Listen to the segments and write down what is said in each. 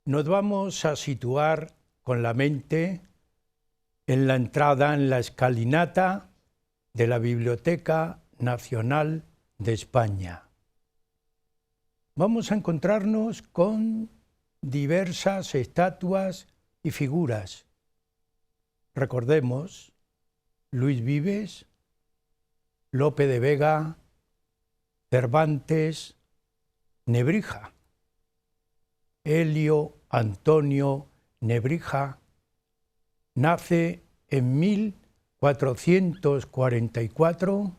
Nos vamos a situar con la mente en la entrada, en la escalinata de la Biblioteca Nacional de España. Vamos a encontrarnos con diversas estatuas y figuras. Recordemos, Luis Vives, Lope de Vega, Cervantes, Nebrija. Elio Antonio Nebrija nace en 1444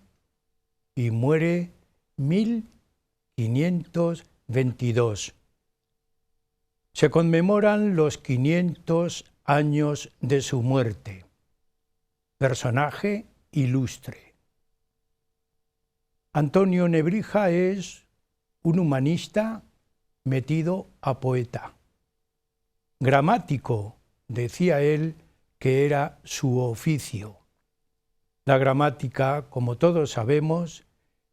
y muere 1522. Se conmemoran los 500 años de su muerte. Personaje ilustre. Antonio Nebrija es un humanista metido a poeta. Gramático, decía él, que era su oficio. La gramática, como todos sabemos,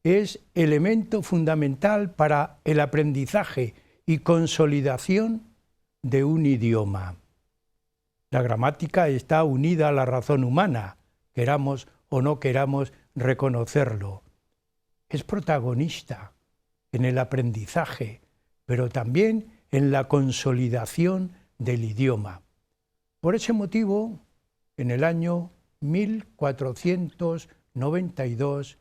es elemento fundamental para el aprendizaje y consolidación de un idioma. La gramática está unida a la razón humana, queramos o no queramos reconocerlo. Es protagonista en el aprendizaje, pero también en la consolidación del idioma. Por ese motivo, en el año 1492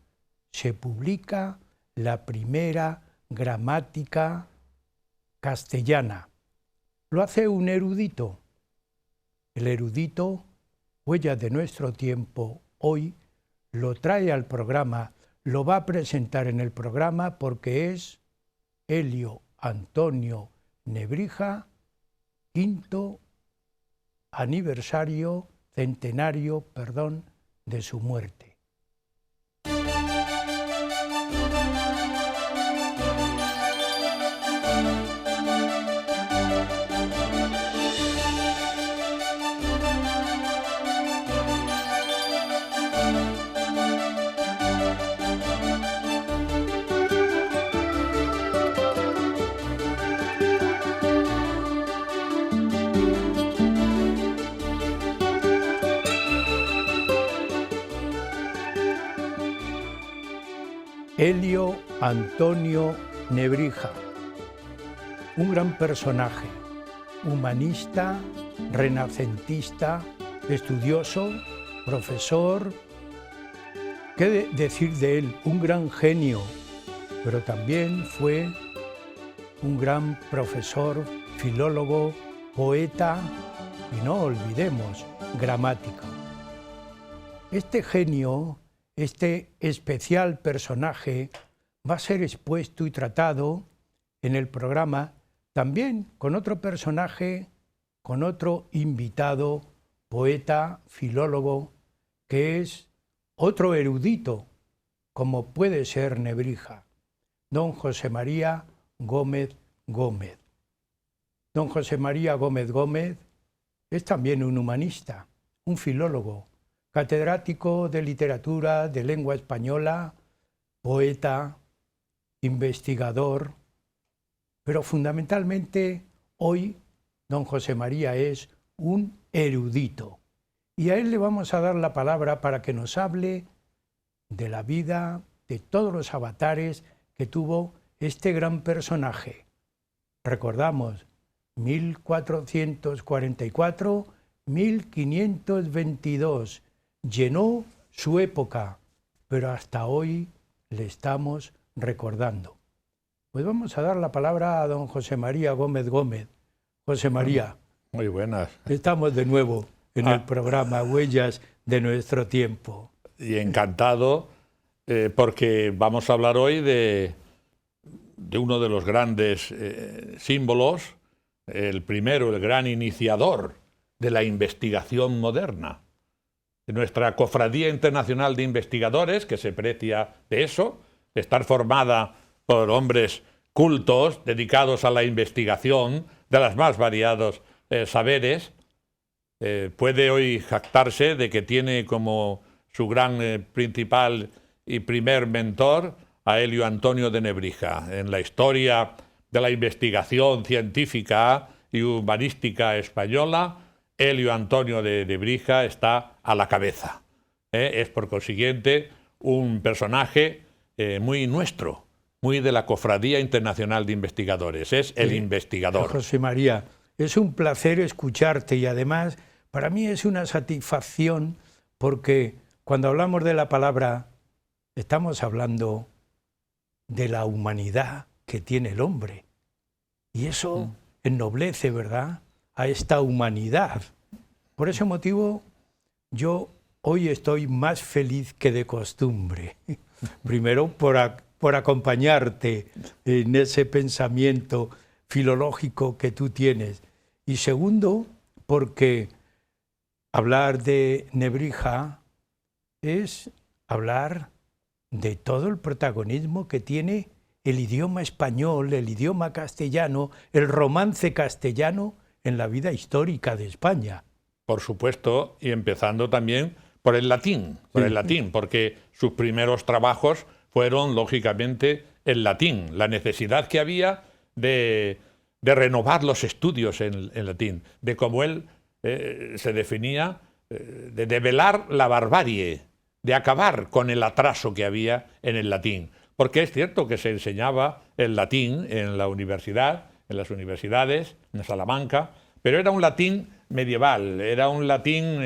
se publica la primera gramática castellana. Lo hace un erudito. El erudito, huella de nuestro tiempo, hoy lo trae al programa, lo va a presentar en el programa porque es Elio Antonio Nebrija, quinto centenario, de su muerte. Elio Antonio Nebrija, un gran personaje, humanista, renacentista, estudioso, profesor. ¿Qué decir de él? Un gran genio, pero también fue un gran profesor, filólogo, poeta y no olvidemos, gramático. Este genio, este especial personaje va a ser expuesto y tratado en el programa también con otro personaje, con otro invitado, poeta, filólogo, que es otro erudito, como puede ser Nebrija, don José María Gómez Gómez. Don José María Gómez Gómez es también un humanista, un filólogo, catedrático de literatura, de lengua española, poeta, investigador, pero fundamentalmente hoy don José María es un erudito. Y a él le vamos a dar la palabra para que nos hable de la vida, de todos los avatares que tuvo este gran personaje. Recordamos, 1444-1522, llenó su época, pero hasta hoy le estamos recordando. Pues vamos a dar la palabra a don José María Gómez Gómez. José María. Muy buenas. Estamos de nuevo en el programa Huellas de nuestro tiempo. Y encantado porque vamos a hablar hoy de uno de los grandes símbolos, el primero, el gran iniciador de la investigación moderna. De nuestra Cofradía Internacional de Investigadores, que se precia de eso, de estar formada por hombres cultos dedicados a la investigación de los más variados saberes, puede hoy jactarse de que tiene como su gran principal y primer mentor a Elio Antonio de Nebrija. En la historia de la investigación científica y humanística española, Elio Antonio de Nebrija está a la cabeza. Es por consiguiente un personaje muy nuestro, muy de la Cofradía Internacional de Investigadores. Es el investigador. José María, es un placer escucharte y además para mí es una satisfacción porque cuando hablamos de la palabra estamos hablando de la humanidad que tiene el hombre. Y eso ennoblece, ¿verdad?, a esta humanidad. Por ese motivo, yo hoy estoy más feliz que de costumbre. Primero, por acompañarte en ese pensamiento filológico que tú tienes. Y segundo, porque hablar de Nebrija es hablar de todo el protagonismo que tiene el idioma español, el idioma castellano, el romance castellano en la vida histórica de España. Por supuesto, y empezando también por el latín, porque sus primeros trabajos fueron, lógicamente, el latín, la necesidad que había de renovar los estudios en latín, de cómo él se definía, de develar la barbarie, de acabar con el atraso que había en el latín. Porque es cierto que se enseñaba el latín en la universidad, en las universidades, en Salamanca, pero era un latín medieval, era un latín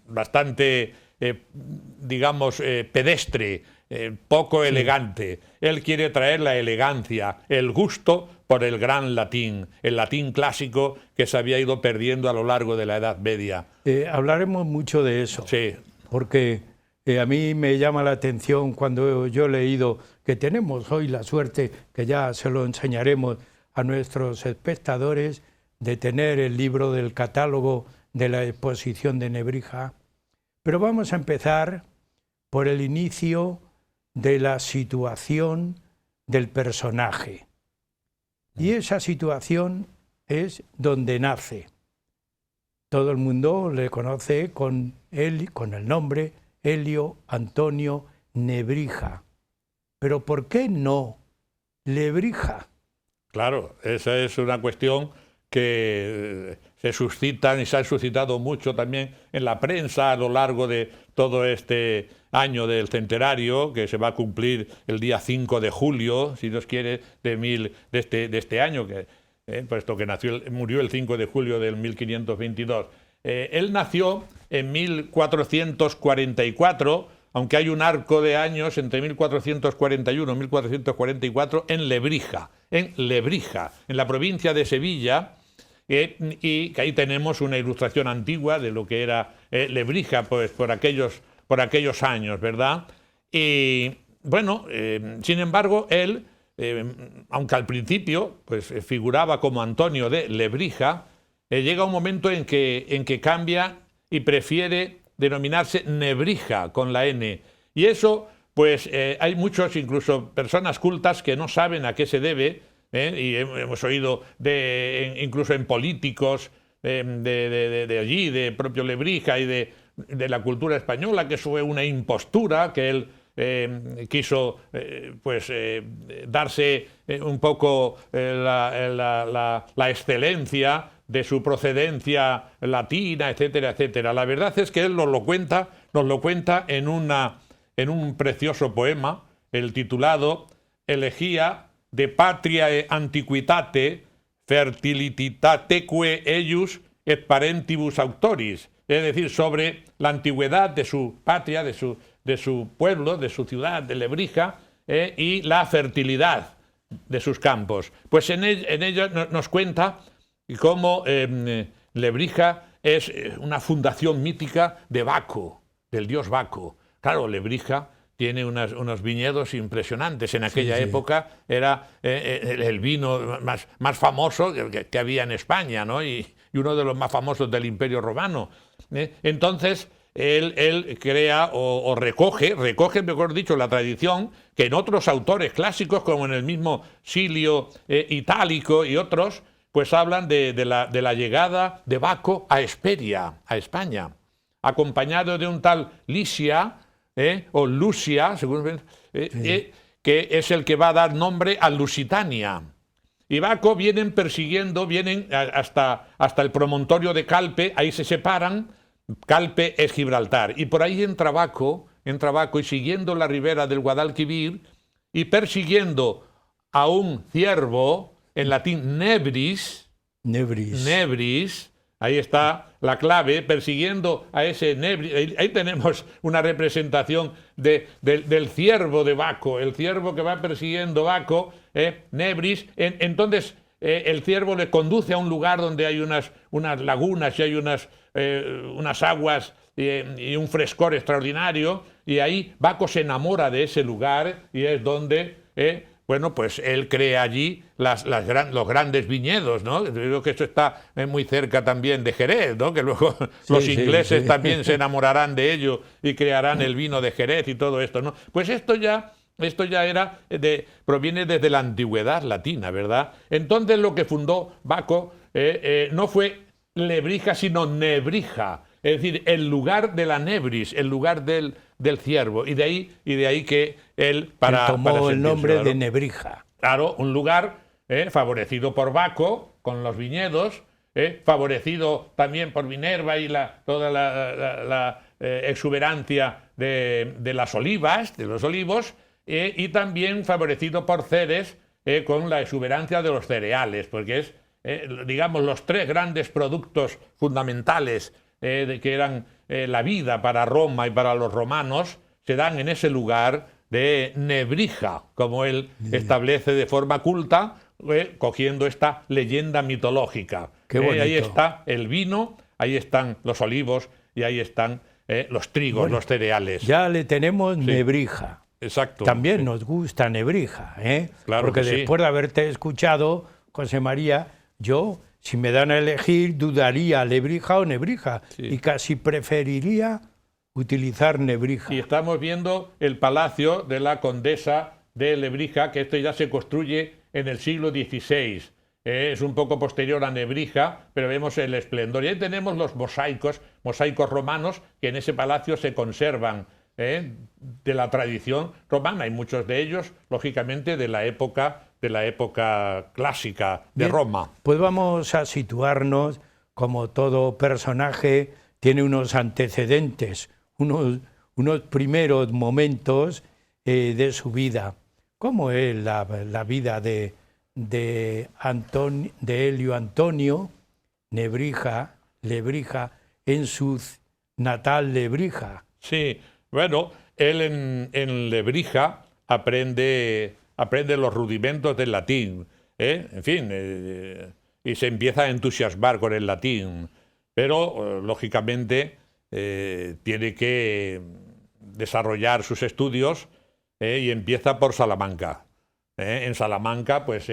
bastante, digamos, pedestre, poco elegante. Él quiere traer la elegancia, el gusto por el gran latín, el latín clásico que se había ido perdiendo a lo largo de la Edad Media. Hablaremos mucho de eso, sí, porque a mí me llama la atención cuando yo he leído que tenemos hoy la suerte, que ya se lo enseñaremos a nuestros espectadores, de tener el libro del catálogo de la exposición de Nebrija. Pero vamos a empezar por el inicio de la situación del personaje. Y esa situación es donde nace. Todo el mundo le conoce con el nombre Elio Antonio Nebrija. Pero ¿por qué no Lebrija? Claro, esa es una cuestión que se suscitan y se han suscitado mucho también en la prensa a lo largo de todo este año del centenario, que se va a cumplir el día 5 de julio, si Dios quiere, de este año, puesto que murió el 5 de julio del 1522. Él nació en 1444, aunque hay un arco de años entre 1441 y 1444 en Lebrija, en la provincia de Sevilla, y que ahí tenemos una ilustración antigua de lo que era Lebrija, pues por aquellos años, ¿verdad? Y bueno, sin embargo, él, aunque al principio pues figuraba como Antonio de Lebrija, llega un momento en que cambia y prefiere denominarse Nebrija con la N. Y eso, pues hay muchos, incluso personas cultas, que no saben a qué se debe, y hemos oído incluso en políticos de allí, de propio Lebrija y de la cultura española, que fue una impostura, que él quiso darse un poco la excelencia de su procedencia latina, etcétera, etcétera. La verdad es que él nos lo cuenta en un precioso poema, el titulado Elegía de Patriae Antiquitate Fertilitateque eius et parentibus auctoris, es decir, sobre la antigüedad de su patria, de su pueblo, de su ciudad, de Lebrija, y la fertilidad de sus campos. Pues en ello nos cuenta cómo Lebrija es una fundación mítica de Baco, del dios Baco. Claro, Lebrija tiene unos viñedos impresionantes. En aquella época era el vino más famoso que había en España, ¿no? Y uno de los más famosos del Imperio Romano. Entonces, él crea o recoge, mejor dicho, la tradición que en otros autores clásicos, como en el mismo Silio Itálico y otros, pues hablan de la llegada de Baco a Esperia, a España, acompañado de un tal Lisia, o Lucia, según que es el que va a dar nombre a Lusitania. y Baco vienen persiguiendo, hasta el promontorio de Calpe, ahí se separan, Calpe es Gibraltar, y por ahí entra Baco y siguiendo la ribera del Guadalquivir y persiguiendo a un ciervo, en latín nebris, ahí está la clave, persiguiendo a ese nebris. Ahí tenemos una representación del ciervo de Baco, el ciervo que va persiguiendo Baco, nebris. Entonces el ciervo le conduce a un lugar donde hay unas lagunas y hay unas aguas y un frescor extraordinario, y ahí Baco se enamora de ese lugar y es donde... bueno, pues él crea allí los grandes viñedos, ¿no? Creo que esto está muy cerca también de Jerez, ¿no? Que luego los ingleses también se enamorarán de ello y crearán el vino de Jerez y todo esto, ¿no? Pues esto ya proviene desde la antigüedad latina, ¿verdad? Entonces lo que fundó Baco no fue Lebrija, sino Nebrija, es decir, el lugar de la nebris, el lugar del ciervo, y de ahí que él tomó el nombre claro, de Nebrija. Claro, un lugar favorecido por Baco con los viñedos, favorecido también por Minerva y toda la exuberancia de las olivas, de los olivos, y también favorecido por Ceres con la exuberancia de los cereales, porque es, digamos, los tres grandes productos fundamentales que eran la vida para Roma y para los romanos, se dan en ese lugar de Nebrija, como él establece de forma culta, cogiendo esta leyenda mitológica. Ahí está el vino, ahí están los olivos y ahí están los trigos, los cereales. Ya le tenemos Nebrija. Exacto. También nos gusta Nebrija, Claro, porque después de haberte escuchado, José María, yo, si me dan a elegir, dudaría Lebrija o Nebrija, y casi preferiría utilizar Nebrija. Y estamos viendo el palacio de la condesa de Lebrija, que esto ya se construye en el siglo XVI. Es un poco posterior a Nebrija, pero vemos el esplendor. Y ahí tenemos los mosaicos romanos, que en ese palacio se conservan de la tradición romana, y muchos de ellos, lógicamente, de la época clásica de Roma. Pues vamos a situarnos, como todo personaje tiene unos antecedentes, unos primeros momentos de su vida. ¿Cómo es la vida de Helio Antonio Lebrija en su natal Lebrija? Sí, bueno, él en Lebrija aprende los rudimentos del latín, en fin, y se empieza a entusiasmar con el latín, pero lógicamente tiene que desarrollar sus estudios y empieza por Salamanca. En Salamanca pues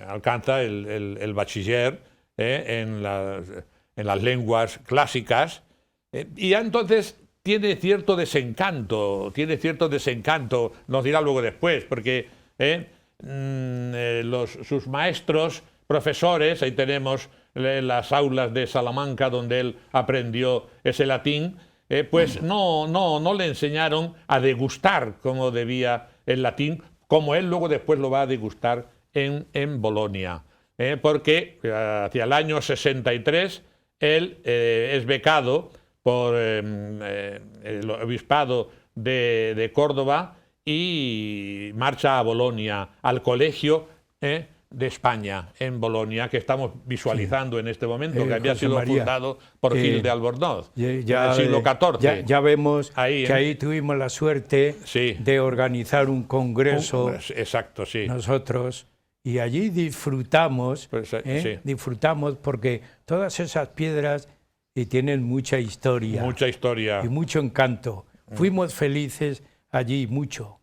alcanza el bachiller en las lenguas clásicas, y ya entonces tiene cierto desencanto, nos dirá luego después, porque sus maestros, profesores, ahí tenemos las aulas de Salamanca donde él aprendió ese latín, pues no le enseñaron a degustar como debía el latín, como él luego después lo va a degustar en Bolonia, porque hacia el año 63 él es becado por el obispado de Córdoba y marcha a Bolonia, al colegio de España en Bolonia, que estamos visualizando en este momento, que había José sido María, fundado por Gil de Albornoz en el ya siglo XIV. Ya vemos que ahí tuvimos la suerte de organizar un congreso, exacto, sí. nosotros, y allí disfrutamos, disfrutamos porque todas esas piedras tienen mucha historia. Mucha historia. Y mucho encanto. Fuimos felices allí mucho.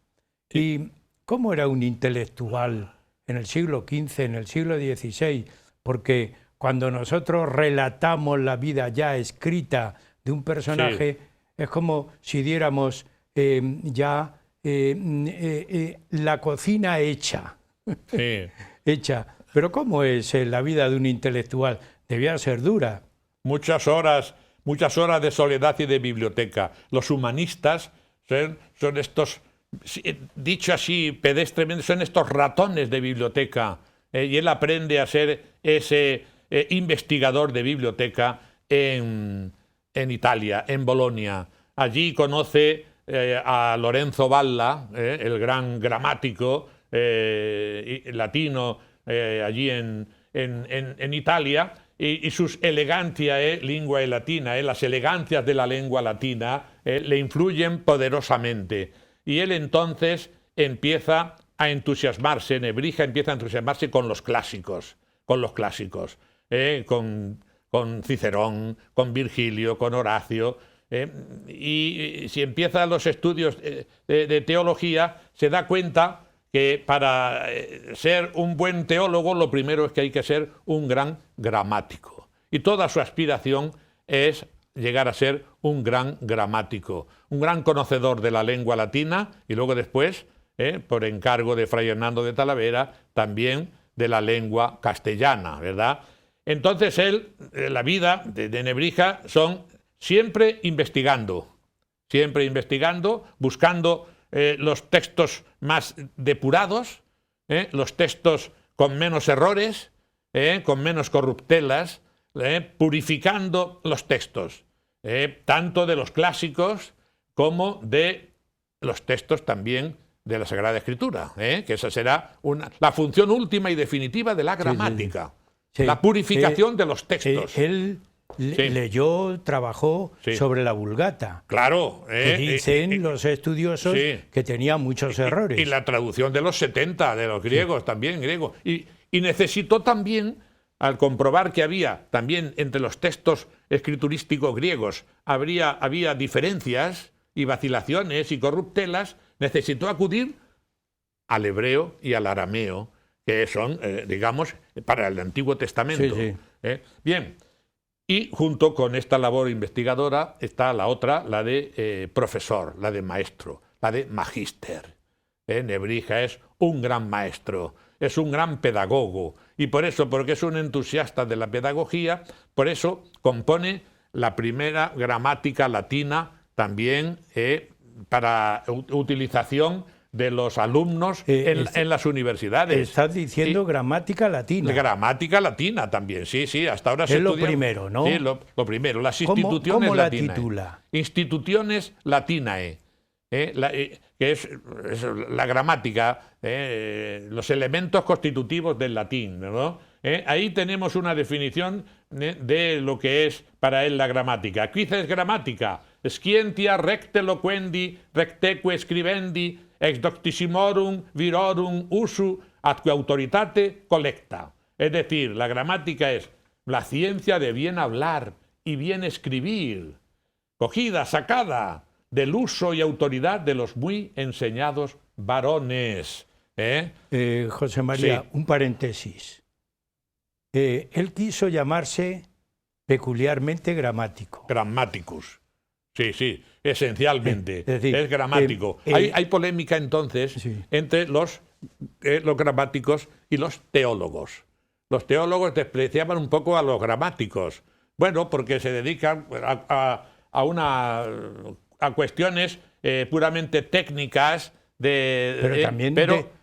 ¿Y cómo era un intelectual en el siglo XV, en el siglo XVI? Porque cuando nosotros relatamos la vida ya escrita de un personaje, es como si diéramos la cocina hecha. Hecha. Pero ¿cómo es la vida de un intelectual? Debía ser dura. Muchas horas de soledad y de biblioteca. Los humanistas son estos, dicho así pedestremente, son estos ratones de biblioteca y él aprende a ser ese investigador de biblioteca en Italia, en Bolonia. Allí conoce a Lorenzo Valla, el gran gramático latino allí en Italia, y sus elegantiae linguae latinae, las elegancias de la lengua latina, le influyen poderosamente. Y él entonces empieza a entusiasmarse, Nebrija empieza a entusiasmarse con los clásicos, con Cicerón, con Virgilio, con Horacio. Y si empieza los estudios de teología, se da cuenta que para ser un buen teólogo lo primero es que hay que ser un gran gramático. Y toda su aspiración es llegar a ser un gran gramático, un gran conocedor de la lengua latina y luego después, por encargo de Fray Hernando de Talavera, también de la lengua castellana, ¿verdad? Entonces él, la vida de Nebrija son siempre investigando, buscando los textos más depurados, los textos con menos errores, con menos corruptelas, purificando los textos, tanto de los clásicos como de los textos también de la Sagrada Escritura, que esa será la función última y definitiva de la gramática, sí. La purificación de los textos. Él leyó, trabajó sobre la Vulgata. Claro. Que dicen los estudiosos que tenía muchos errores. Y la traducción de los 70, de los griegos, también griegos. Y necesitó también, al comprobar que había también entre los textos escriturísticos griegos, había diferencias y vacilaciones y corruptelas, necesitó acudir al hebreo y al arameo, que son, digamos, para el Antiguo Testamento. Bien. Y junto con esta labor investigadora está la otra, la de profesor, la de maestro, la de magíster. Nebrija es un gran maestro, es un gran pedagogo, y por eso, porque es un entusiasta de la pedagogía, por eso compone la primera gramática latina también para utilización de los alumnos en las universidades. Estás diciendo gramática latina. Gramática latina también, sí, hasta ahora se estudia. Es lo primero, ¿no? Sí, lo primero, las instituciones ¿Cómo la latinae. titula? Instituciones latinae, que es la gramática, los elementos constitutivos del latín, ¿no? Ahí tenemos una definición de lo que es para él la gramática. Quizá es gramática, scientia recte loquendi, recteque scribendi, ex doctissimorum virorum usu atque autoritate collecta. Es decir, la gramática es la ciencia de bien hablar y bien escribir, cogida, sacada del uso y autoridad de los muy enseñados varones. José María, un paréntesis. Él quiso llamarse peculiarmente gramático. Grammaticus. Sí, esencialmente. Es decir, es gramático. Hay polémica entonces entre los gramáticos y los teólogos. Los teólogos despreciaban un poco a los gramáticos. Bueno, porque se dedican a cuestiones puramente técnicas pero también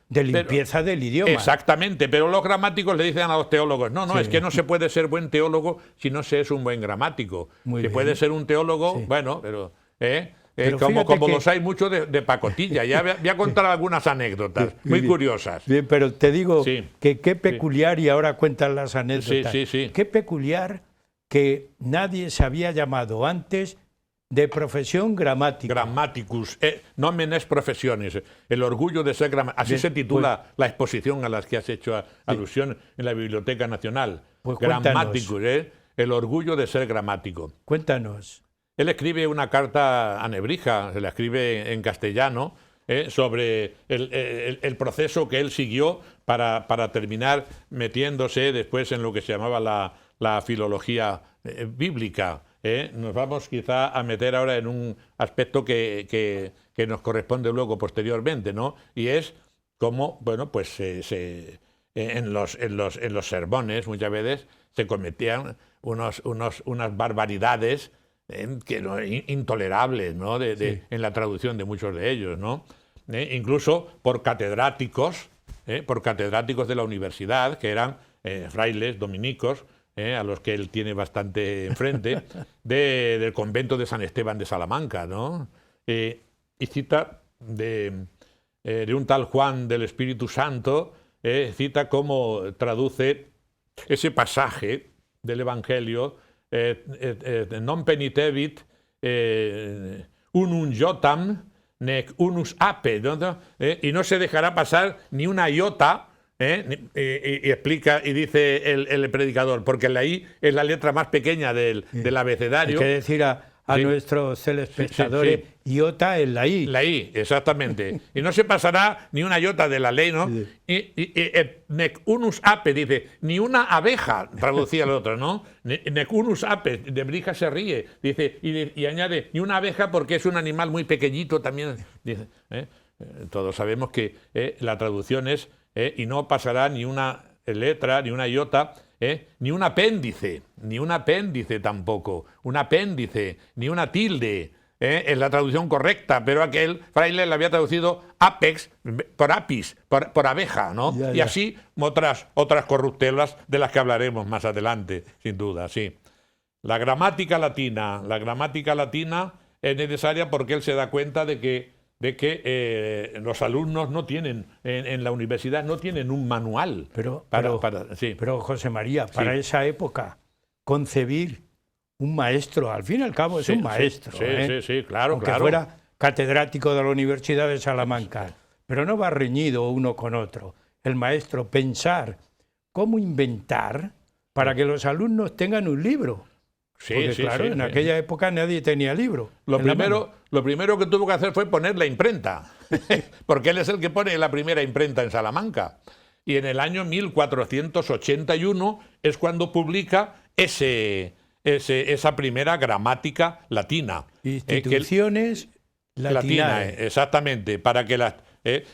de limpieza del idioma. Exactamente, pero los gramáticos le dicen a los teólogos, es que no se puede ser buen teólogo si no se es un buen gramático. Se puede ser un teólogo, bueno, pero como los hay muchos de pacotilla. Ya voy a contar algunas anécdotas muy curiosas. Bien, pero te digo que qué peculiar, y ahora cuentan las anécdotas, qué peculiar que nadie se había llamado antes de profesión gramática. Grammaticus, nomen est professiones, el orgullo de ser gramático. Así se titula la exposición a la que has hecho alusión en la Biblioteca Nacional. Grammaticus, el orgullo de ser gramático. Cuéntanos. Él escribe una carta a Nebrija, se la escribe en castellano, sobre el proceso que él siguió para terminar metiéndose después en lo que se llamaba la filología bíblica. Nos vamos quizá a meter ahora en un aspecto que nos corresponde luego posteriormente, ¿no? Y es cómo, pues en los sermones muchas veces se cometían unas barbaridades intolerables, ¿no? En la traducción de muchos de ellos, ¿no? Incluso por catedráticos por catedráticos de la universidad, que eran frailes dominicos, a los que él tiene bastante enfrente, del convento de San Esteban de Salamanca, ¿no? Y cita de un tal Juan del Espíritu Santo, cita cómo traduce ese pasaje del Evangelio, non penitebit unum iotam nec unus ape, ¿no? Y no se dejará pasar ni una iota, y explica y dice el predicador, porque la I es la letra más pequeña del abecedario. Hay que decir a Sí. nuestros telespectadores, Sí. iota es la I. La I, exactamente. Y no se pasará ni una iota de la ley, ¿no? Sí. Y nec unus ape, dice, ni una abeja, traducía el otro, ¿no? Nec unus ape, Nebrija se ríe, dice, y añade, ni una abeja porque es un animal muy pequeñito también, dice. Todos sabemos que la traducción es, y no pasará ni una letra, ni una iota, ni un apéndice tampoco, un apéndice, ni una tilde, es la traducción correcta, pero aquel fraile le había traducido apex por apis, por abeja, ¿no? Ya, y ya. así otras corruptelas de las que hablaremos más adelante, sin duda, sí. La gramática latina es necesaria porque él se da cuenta de que los alumnos no tienen, en la universidad no tienen un manual. Sí. Pero José María, para Sí. esa época, concebir un maestro, al fin y al cabo es Sí, un maestro, sí, claro, aunque claro. fuera catedrático de la Universidad de Salamanca, pero no va reñido uno con otro. El maestro pensar cómo inventar para que los alumnos tengan un libro. Sí, Porque sí, claro, sí, en sí. aquella época nadie tenía libro. Lo en la mano. primero que tuvo que hacer fue poner la imprenta, porque él es el que pone la primera imprenta en Salamanca. Y en el año 1481 es cuando publica esa primera gramática latina. Instituciones latinae. Exactamente, para que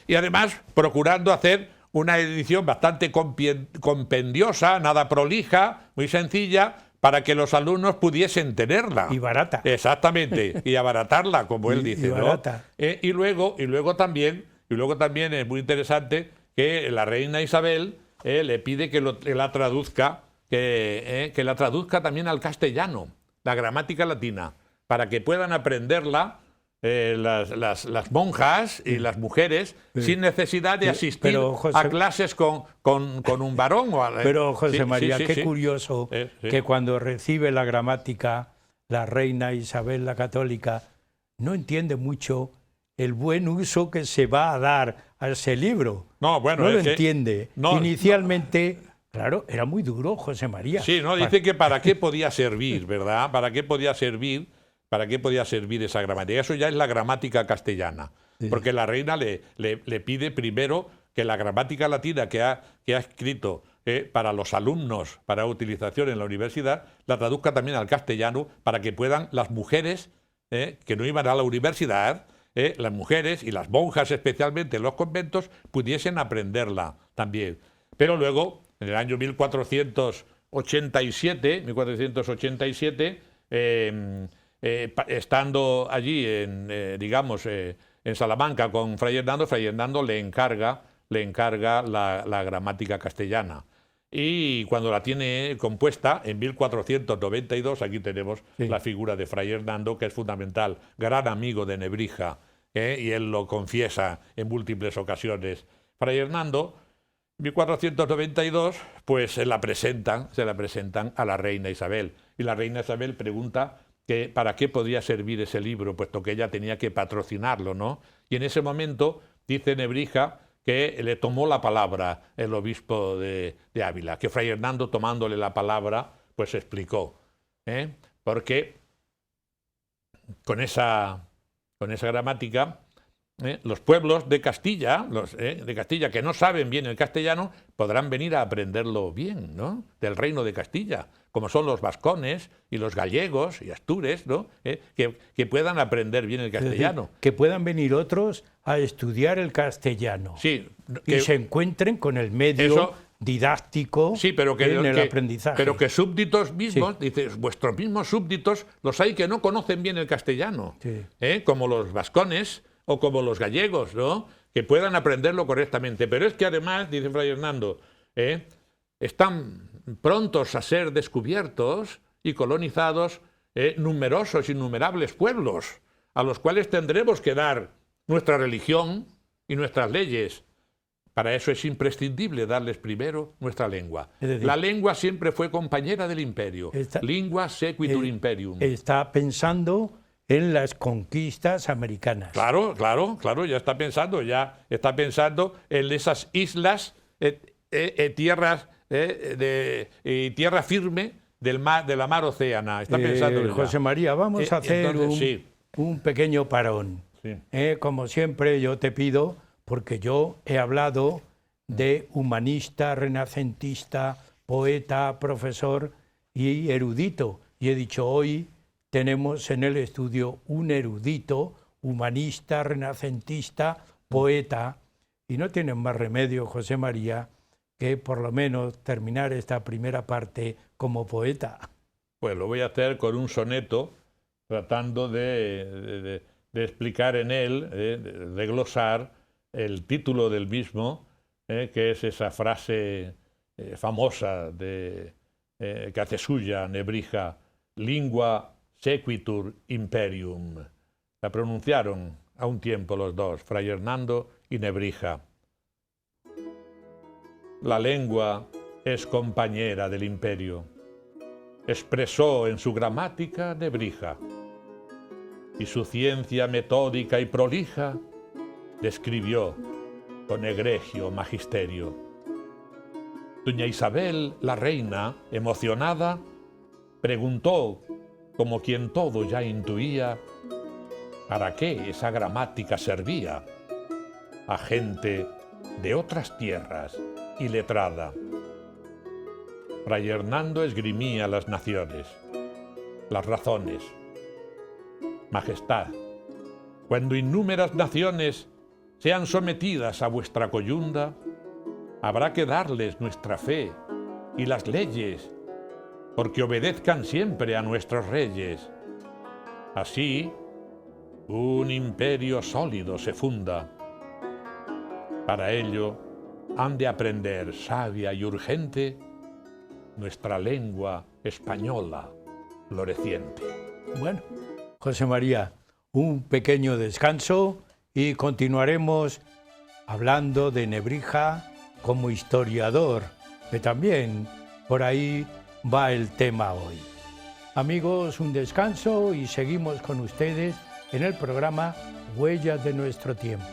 y además procurando hacer una edición bastante compendiosa, nada prolija, muy sencilla, para que los alumnos pudiesen tenerla. Y barata. Exactamente, y abaratarla, como él dice, y ¿no? barata. Y luego también es muy interesante que la reina Isabel le pide que la traduzca, que la traduzca también al castellano, la gramática latina, para que puedan aprenderla las monjas y las mujeres sin necesidad de asistir a clases con un varón. Pero José Sí, María, sí, qué sí. curioso Sí. que cuando recibe la gramática la reina Isabel la Católica no entiende mucho el buen uso que se va a dar a ese libro. No, bueno, no lo es que- entiende. no, Inicialmente, claro, era muy duro José María. Sí, no, dice que para qué podía servir, ¿verdad? ¿Para qué podía servir esa gramática? Eso ya es la gramática castellana, porque la reina le pide primero que la gramática latina que ha escrito para los alumnos, para utilización en la universidad, la traduzca también al castellano para que puedan las mujeres que no iban a la universidad, las mujeres y las monjas especialmente en los conventos, pudiesen aprenderla también. Pero luego, en el año 1487, estando allí en Salamanca con Fray Hernando le encarga la gramática castellana. Y cuando la tiene compuesta, en 1492, aquí tenemos la figura de Fray Hernando, que es fundamental, gran amigo de Nebrija, y él lo confiesa en múltiples ocasiones. Fray Hernando, 1492, pues se la presentan a la reina Isabel. Y la reina Isabel pregunta que para qué podía servir ese libro, puesto que ella tenía que patrocinarlo, ¿no? Y en ese momento dice Nebrija que le tomó la palabra el obispo de Ávila, que Fray Hernando, tomándole la palabra, pues explicó, porque con esa gramática, los pueblos de Castilla, que no saben bien el castellano, podrán venir a aprenderlo bien, ¿no? Del reino de Castilla, como son los vascones y los gallegos y astures, ¿no? Que puedan aprender bien el castellano. Es decir, que puedan venir otros a estudiar el castellano. Sí, y se encuentren con el medio didáctico en el aprendizaje. Pero que súbditos mismos, dices, vuestros mismos súbditos, los hay que no conocen bien el castellano, como los vascones o como los gallegos, ¿no? que puedan aprenderlo correctamente. Pero es que además, dice Fray Hernando, están prontos a ser descubiertos y colonizados numerosos, innumerables pueblos, a los cuales tendremos que dar nuestra religión y nuestras leyes. Para eso es imprescindible darles primero nuestra lengua. Es decir, la lengua siempre fue compañera del imperio. Lingua sequitur imperium. Está pensando en las conquistas americanas. Claro, ya está pensando en esas islas, tierras, tierra firme de la mar Océana. Está pensando José María, vamos a hacer un pequeño parón. Sí. Como siempre yo te pido, porque yo he hablado de humanista, renacentista, poeta, profesor y erudito. Y he dicho, hoy tenemos en el estudio un erudito, humanista, renacentista, poeta. Y no tienen más remedio, José María, que por lo menos terminar esta primera parte como poeta. Pues lo voy a hacer con un soneto, tratando de explicar en él, de glosar el título del mismo, que es esa frase famosa que hace suya Nebrija, lingua sequitur imperium. La pronunciaron a un tiempo los dos, Fray Hernando y Nebrija. La lengua es compañera del imperio, expresó en su gramática Nebrija, y su ciencia metódica y prolija describió con egregio magisterio. Doña Isabel, la reina, emocionada, preguntó, como quien todo ya intuía, ¿para qué esa gramática servía a gente de otras tierras y letrada? Fray Hernando esgrimía las naciones, las razones. Majestad, cuando innúmeras naciones sean sometidas a vuestra coyunda, habrá que darles nuestra fe y las leyes, porque obedezcan siempre a nuestros reyes. Así, un imperio sólido se funda. Para ello, han de aprender sabia y urgente nuestra lengua española floreciente. Bueno, José María, un pequeño descanso y continuaremos hablando de Nebrija como historiador, que también por ahí va el tema hoy. Amigos, un descanso y seguimos con ustedes en el programa Huellas de nuestro tiempo.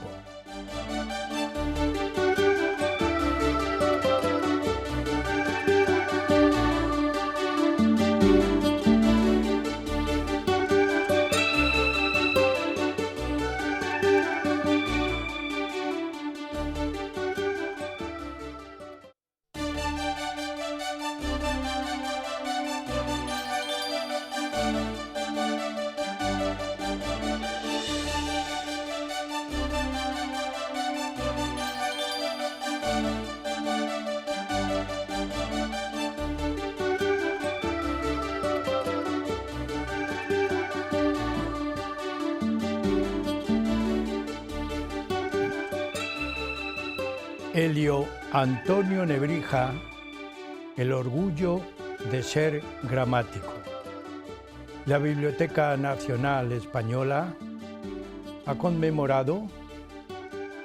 Elio Antonio Nebrija, el orgullo de ser gramático. La Biblioteca Nacional Española ha conmemorado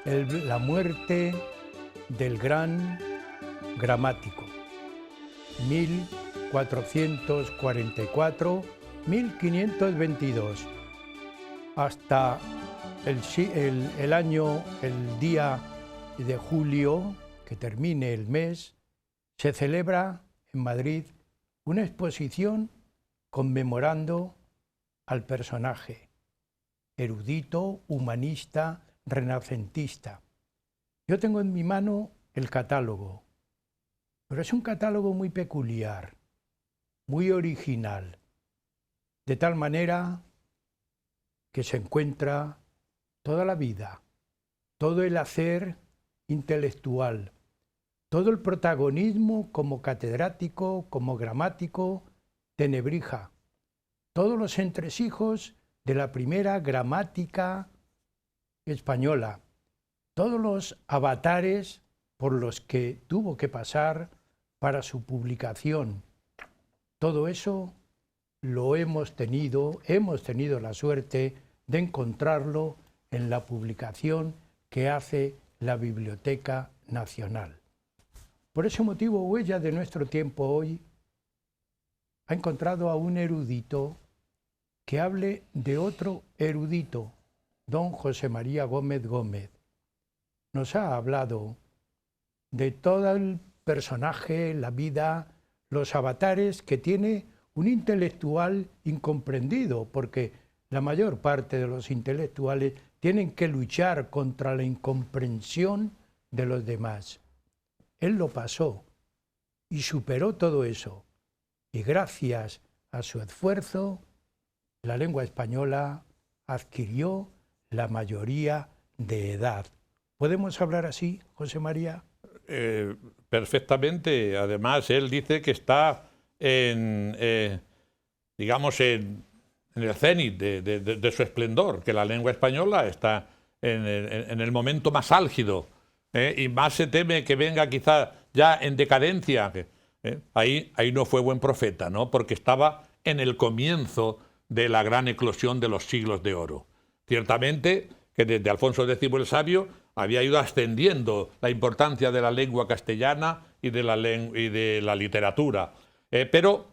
la muerte del gran gramático, 1444-1522, hasta el día de julio, que termine el mes, se celebra en Madrid una exposición conmemorando al personaje erudito, humanista, renacentista. Yo tengo en mi mano el catálogo, pero es un catálogo muy peculiar, muy original, de tal manera que se encuentra toda la vida, todo el hacer intelectual, todo el protagonismo como catedrático, como gramático de Nebrija, todos los entresijos de la primera gramática española, todos los avatares por los que tuvo que pasar para su publicación. Todo eso lo hemos tenido la suerte de encontrarlo en la publicación que hace la Biblioteca Nacional. Por ese motivo, Huella de nuestro tiempo hoy ha encontrado a un erudito que hable de otro erudito, don José María Gómez Gómez. Nos ha hablado de todo el personaje, la vida, los avatares que tiene un intelectual incomprendido, porque la mayor parte de los intelectuales tienen que luchar contra la incomprensión de los demás. Él lo pasó y superó todo eso. Y gracias a su esfuerzo, la lengua española adquirió la mayoría de edad. ¿Podemos hablar así, José María? Perfectamente. Además, él dice que está digamos, en el cenit de su esplendor, que la lengua española está en el momento más álgido, y más se teme que venga quizá ya en decadencia. Ahí no fue buen profeta, ¿no? Porque estaba en el comienzo de la gran eclosión de los siglos de oro. Ciertamente que desde Alfonso X el Sabio había ido ascendiendo la importancia de la lengua castellana y de la literatura, pero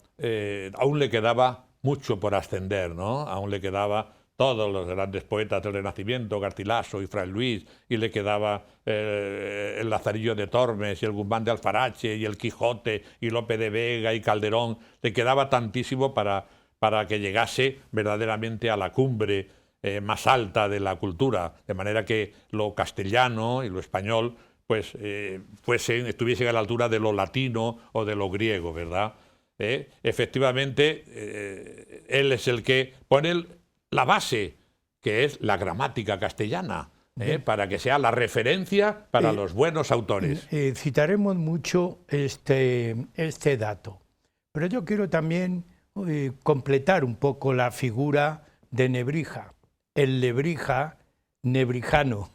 aún le quedaba mucho por ascender, ¿no? Aún le quedaba todos los grandes poetas del Renacimiento, Garcilaso y Fray Luis, y le quedaba el Lazarillo de Tormes y el Guzmán de Alfarache y el Quijote y Lope de Vega y Calderón. Le quedaba tantísimo para que llegase verdaderamente a la cumbre más alta de la cultura, de manera que lo castellano y lo español pues estuviesen a la altura de lo latino o de lo griego, ¿verdad? Efectivamente, él es el que pone la base, que es la gramática castellana, para que sea la referencia para los buenos autores. Citaremos mucho este dato, pero yo quiero también completar un poco la figura de Nebrija, el Lebrija nebrijano,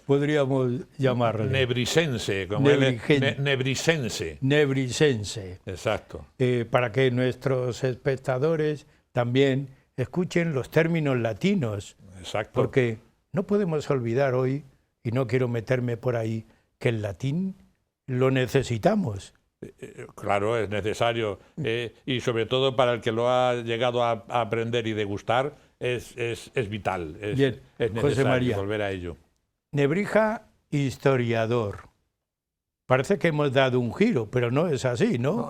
podríamos llamarle. Nebrisense, como nebrisense. Nebrisense. Exacto. Para que nuestros espectadores también escuchen los términos latinos. Exacto. Porque no podemos olvidar hoy, y no quiero meterme por ahí, que el latín lo necesitamos. Claro, es necesario, y sobre todo para el que lo ha llegado a aprender y degustar, es vital, Bien, es necesario José María, volver a ello. Nebrija, historiador. Parece que hemos dado un giro, pero no es así, ¿no?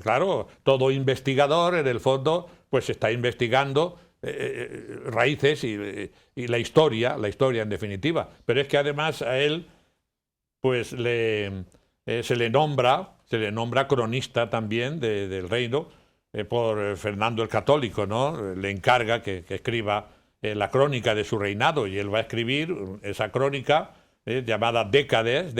Claro, todo investigador, en el fondo, pues está investigando raíces y la historia en definitiva. Pero es que además a él pues se le nombra cronista también del reino por Fernando el Católico, ¿no? Le encarga que escriba la crónica de su reinado, y él va a escribir esa crónica llamada Décades,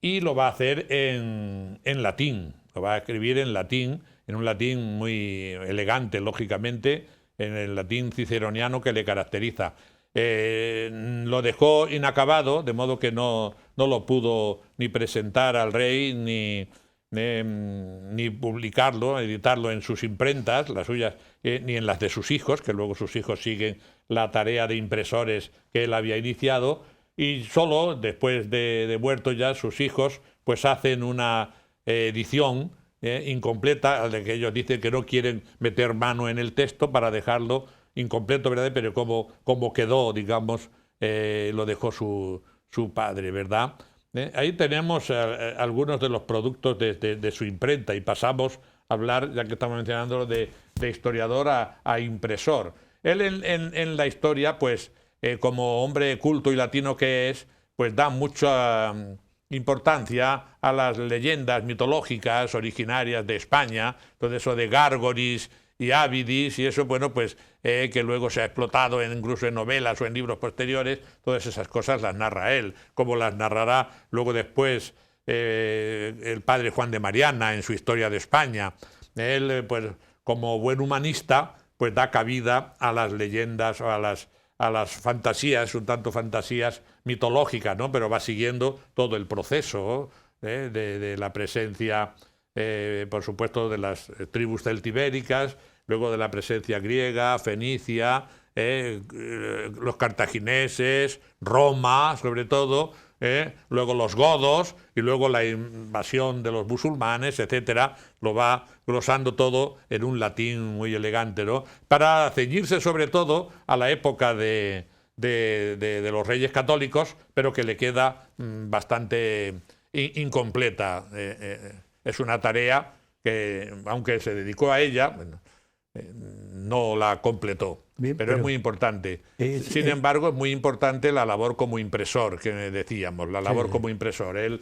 y lo va a hacer en latín, lo va a escribir en latín, en un latín muy elegante, lógicamente, en el latín ciceroniano que le caracteriza. Lo dejó inacabado, de modo que no lo pudo ni presentar al rey, ni publicarlo, editarlo en sus imprentas, las suyas, ni en las de sus hijos, que luego sus hijos siguen la tarea de impresores que él había iniciado, y solo después de muertos ya sus hijos pues hacen una edición incompleta, de que ellos dicen que no quieren meter mano en el texto para dejarlo incompleto, ¿verdad? Pero como quedó, digamos, lo dejó su padre, ¿verdad? Ahí tenemos algunos de los productos de su imprenta, y pasamos a hablar, ya que estamos mencionando, de historiador a impresor. Él en la historia, pues, como hombre culto y latino que es, pues da mucha importancia a las leyendas mitológicas originarias de España, todo eso de Gárgoris y Ávidis, y eso, bueno, pues que luego se ha explotado incluso en novelas o en libros posteriores. Todas esas cosas las narra él, como las narrará luego después el padre Juan de Mariana en su Historia de España. Él, pues, como buen humanista, pues da cabida a las leyendas o a a las fantasías, un tanto fantasías mitológicas, ¿no? Pero va siguiendo todo el proceso de la presencia, por supuesto, de las tribus celtibéricas, luego de la presencia griega, fenicia, los cartagineses, Roma, sobre todo, luego los godos y luego la invasión de los musulmanes, etcétera, lo va glosando todo en un latín muy elegante, ¿no? Para ceñirse sobre todo a la época de los reyes católicos, pero que le queda bastante incompleta. Es una tarea que, aunque se dedicó a ella, bueno, no la completó. Bien, pero es muy importante. Sin embargo, es muy importante la labor como impresor, que decíamos, la labor como impresor. Él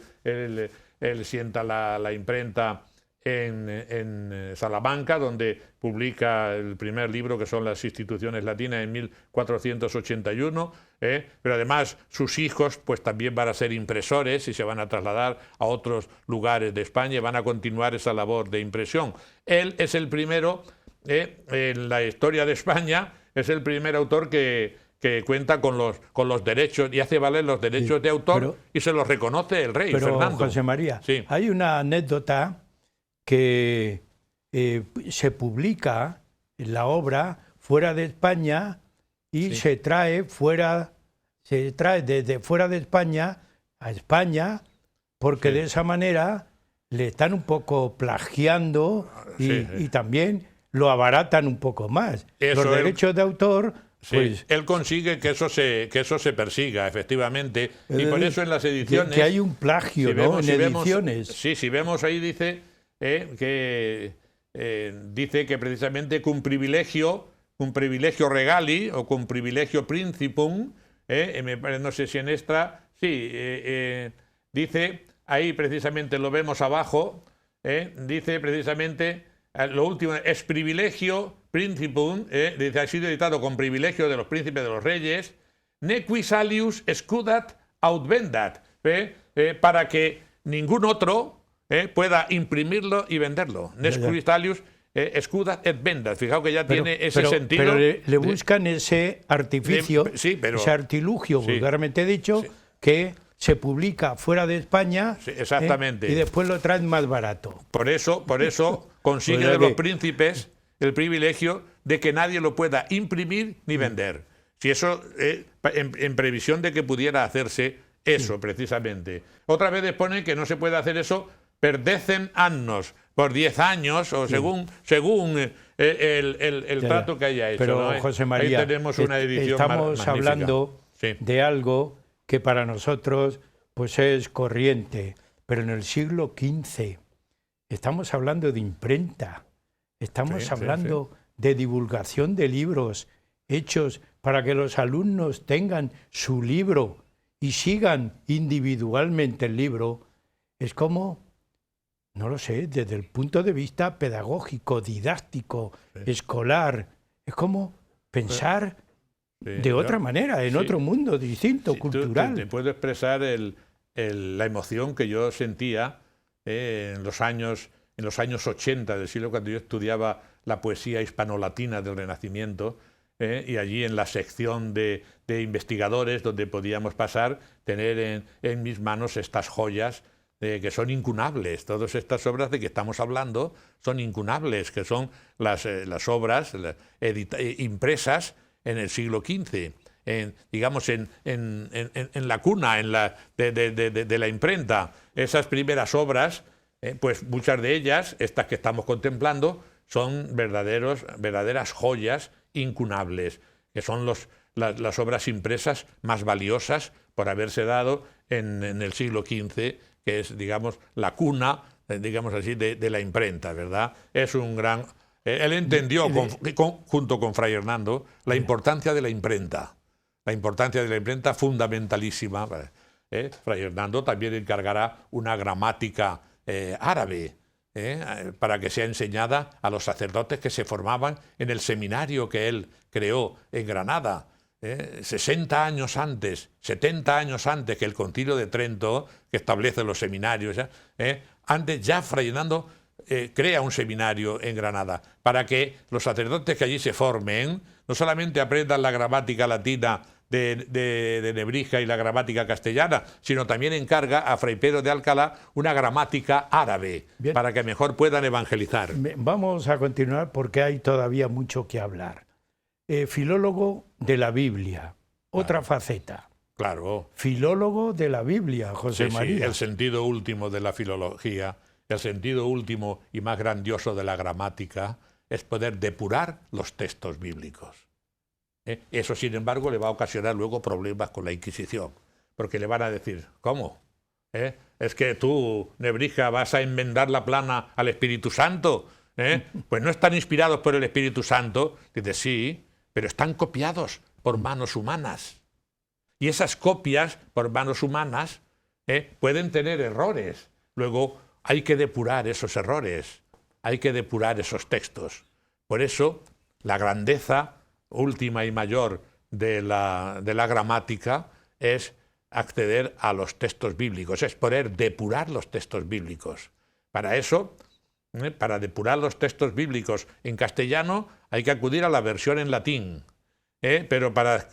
sienta la imprenta en Salamanca, donde publica el primer libro, que son las instituciones latinas, en 1481, pero además sus hijos pues también van a ser impresores y se van a trasladar a otros lugares de España y van a continuar esa labor de impresión. Él es el primero, en la historia de España, es el primer autor que cuenta con los derechos y hace valer los derechos de autor, y se los reconoce el rey, Fernando. José María, hay una anécdota que se publica en la obra fuera de España y se trae desde fuera de España a España, porque de esa manera le están un poco plagiando y también lo abaratan un poco más. Los derechos de autor... Pues, él consigue que eso se persiga, efectivamente, y por eso en las ediciones... Que hay un plagio, ¿no? En ediciones. Si vemos ahí dice que precisamente cum privilegio regali o cum privilegio principum, no sé si en esta, dice, ahí precisamente lo vemos abajo, dice precisamente... Lo último es privilegio principum, dice, ha sido editado con privilegio de los príncipes de los reyes, nequi salius excudat aut vendat, para que ningún otro pueda imprimirlo y venderlo. Nequi salius excudat et vendat. Fijaos que ya tiene ese sentido. Pero le buscan ese artificio, ese artilugio, vulgarmente dicho, que se publica fuera de España, exactamente, y después lo traen más barato. Por eso consiguen de los príncipes el privilegio de que nadie lo pueda imprimir ni vender. Si eso, en previsión de que pudiera hacerse eso, precisamente. Otra vez pone que no se puede hacer eso perdecen annos, por 10 años, o según el trato que haya hecho. Pero, ¿no? José María, ahí tenemos una edición estamos hablando de algo que para nosotros pues es corriente, pero en el siglo XV estamos hablando de imprenta, estamos hablando de divulgación de libros hechos para que los alumnos tengan su libro y sigan individualmente el libro. Es como, no lo sé, desde el punto de vista pedagógico, didáctico, escolar, es como pensar de otra manera, en otro mundo distinto, cultural. Te puedo expresar la emoción que yo sentía en los años 80 del siglo, cuando yo estudiaba la poesía hispano-latina del Renacimiento, y allí en la sección de investigadores, donde podíamos pasar, tener en mis manos estas joyas que son incunables. Todas estas obras de que estamos hablando son incunables, que son las obras impresas en el siglo XV, digamos en la cuna de la imprenta. Esas primeras obras, pues muchas de ellas, estas que estamos contemplando, son verdaderas joyas incunables, que son las obras impresas más valiosas por haberse dado en el siglo XV, que es, digamos, la cuna, digamos así, de la imprenta, ¿verdad? Es un gran... Él entendió, junto con Fray Hernando, la importancia de la imprenta fundamentalísima. Fray Hernando también encargará una gramática árabe para que sea enseñada a los sacerdotes que se formaban en el seminario que él creó en Granada. 60 años antes, 70 años antes que el Concilio de Trento, que establece los seminarios, antes ya Fray Hernando crea un seminario en Granada para que los sacerdotes que allí se formen no solamente aprendan la gramática latina de Nebrija y la gramática castellana, sino también encarga a Fray Pedro de Alcalá una gramática árabe. Bien, para que mejor puedan evangelizar. Vamos a continuar porque hay todavía mucho que hablar. Filólogo de la Biblia, otra faceta. Claro. Filólogo de la Biblia, José María. Sí, el sentido último de la filología, el sentido último y más grandioso de la gramática es poder depurar los textos bíblicos. Eso, sin embargo, le va a ocasionar luego problemas con la Inquisición, porque le van a decir, ¿cómo? ¿Es que tú, Nebrija, vas a enmendar la plana al Espíritu Santo? Pues no están inspirados por el Espíritu Santo. Dice, sí, pero están copiados por manos humanas. Y esas copias por manos humanas pueden tener errores. Luego hay que depurar esos errores, hay que depurar esos textos. Por eso, la grandeza última y mayor de la gramática es acceder a los textos bíblicos, es poder depurar los textos bíblicos. Para eso, para depurar los textos bíblicos en castellano, hay que acudir a la versión en latín. Pero para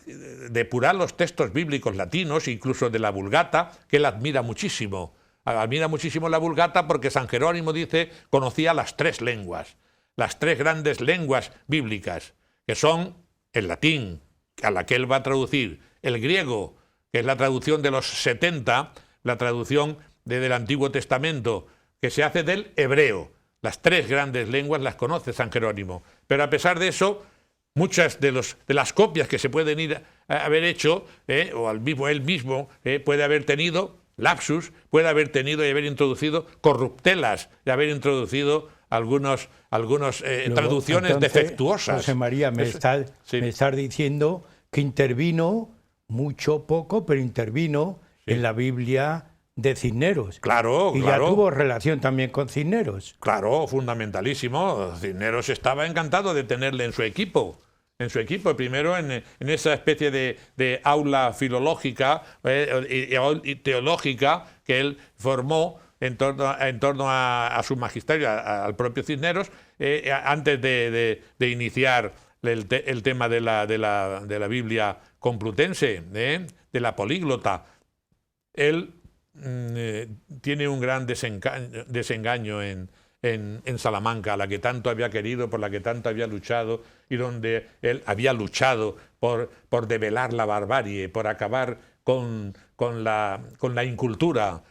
depurar los textos bíblicos latinos, incluso de la Vulgata, que él admira muchísimo la Vulgata porque San Jerónimo dice conocía las 3 lenguas, las 3 grandes lenguas bíblicas, que son el latín, a la que él va a traducir, el griego, que es la traducción de los 70, la traducción del Antiguo Testamento, que se hace del hebreo. Las 3 grandes lenguas las conoce San Jerónimo, pero a pesar de eso, muchas de las copias que se pueden haber hecho, o él mismo puede haber tenido lapsus, puede haber tenido y haber introducido corruptelas, y haber introducido algunas traducciones entonces, defectuosas. José María, me estás diciendo que intervino, mucho, poco, pero intervino en la Biblia de Cisneros. Claro, y claro. ya tuvo relación también con Cisneros. Claro, fundamentalísimo. Cisneros estaba encantado de tenerle en su equipo. Primero en esa especie de aula filológica y teológica que él formó en torno a su magisterio, al propio Cisneros, antes de iniciar el tema de la Biblia complutense, de la políglota. Él tiene un gran desengaño en Salamanca, a la que tanto había querido, por la que tanto había luchado, y donde él había luchado por develar la barbarie, por acabar con la incultura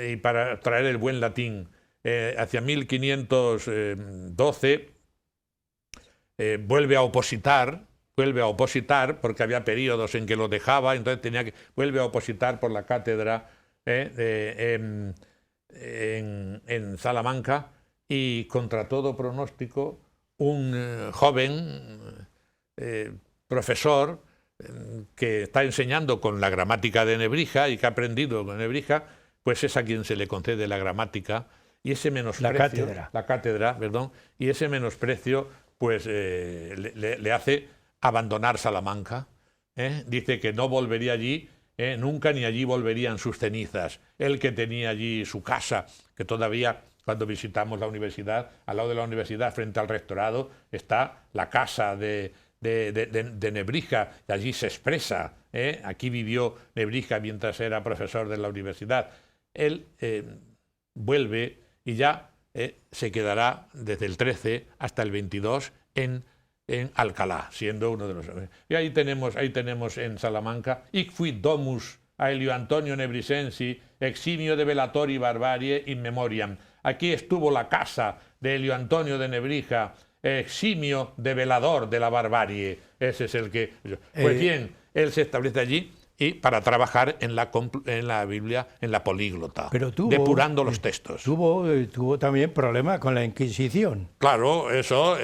y para traer el buen latín. Hacia 1512 vuelve a opositar porque había periodos en que lo dejaba, entonces vuelve a opositar por la cátedra en Salamanca, y contra todo pronóstico un joven profesor que está enseñando con la gramática de Nebrija y que ha aprendido con Nebrija, pues es a quien se le concede la gramática, y ese menosprecio, la cátedra, y ese menosprecio pues le hace abandonar Salamanca. Dice que no volvería allí nunca, ni allí volverían sus cenizas. Él, que tenía allí su casa, que todavía cuando visitamos la universidad, al lado de la universidad, frente al rectorado, está la casa de Nebrija, y allí se expresa. Aquí vivió Nebrija mientras era profesor de la universidad. Él vuelve y ya se quedará desde el 13 hasta el 22 en Alcalá, siendo uno de los... Y ahí tenemos en Salamanca, Hic fuit domus Aelio Antonio Nebrisensi, eximio de velatori barbarie in memoriam. Aquí estuvo la casa de Elio Antonio de Nebrija, eximio de velador de la barbarie. Ese es el que... Pues bien, él se establece allí y para trabajar en la Biblia, en la políglota, depurando los textos. Tuvo también problemas con la Inquisición. Claro, eso